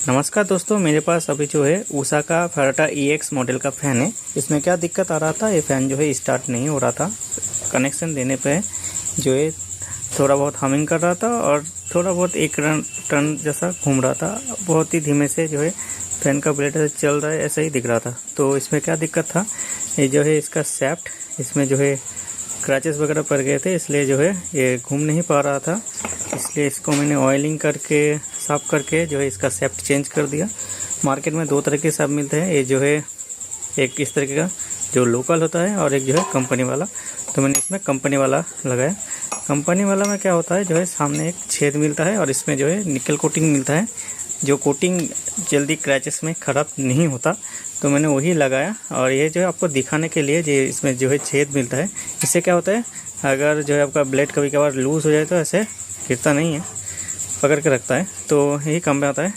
नमस्कार दोस्तों, मेरे पास अभी जो है उषा का फराटा EX मॉडल का फ़ैन है। इसमें क्या दिक्कत आ रहा था, ये फ़ैन जो है स्टार्ट नहीं हो रहा था। कनेक्शन देने पे जो है थोड़ा बहुत हमिंग कर रहा था और थोड़ा बहुत एक टर्न जैसा घूम रहा था। बहुत ही धीमे से जो है फ़ैन का ब्लेड चल रहा है, ऐसा ही दिख रहा था। तो इसमें क्या दिक्कत था, ये जो है इसका सैफ्ट, इसमें जो है क्रैचेस वगैरह पड़ गए थे, इसलिए जो है ये घूम नहीं पा रहा था। इसलिए इसको मैंने ऑयलिंग करके साफ़ करके जो है इसका सैफ्ट चेंज कर दिया। मार्केट में दो तरह के सैफ्ट मिलते हैं, ये जो है एक इस तरीके का जो लोकल होता है और एक जो है कंपनी वाला। तो मैंने इसमें कंपनी वाला लगाया। कंपनी वाला में क्या होता है, जो है सामने एक छेद मिलता है और इसमें जो है निकल कोटिंग मिलता है, जो कोटिंग जल्दी क्रैचेस में ख़राब नहीं होता। तो मैंने वही लगाया और ये जो है आपको दिखाने के लिए, जो इसमें जो है छेद मिलता है, इससे क्या होता है, अगर जो है आपका ब्लेड कभी कभार लूज़ हो जाए तो ऐसे गिरता नहीं है, पकड़ के रखता है। तो यही काम में आता है।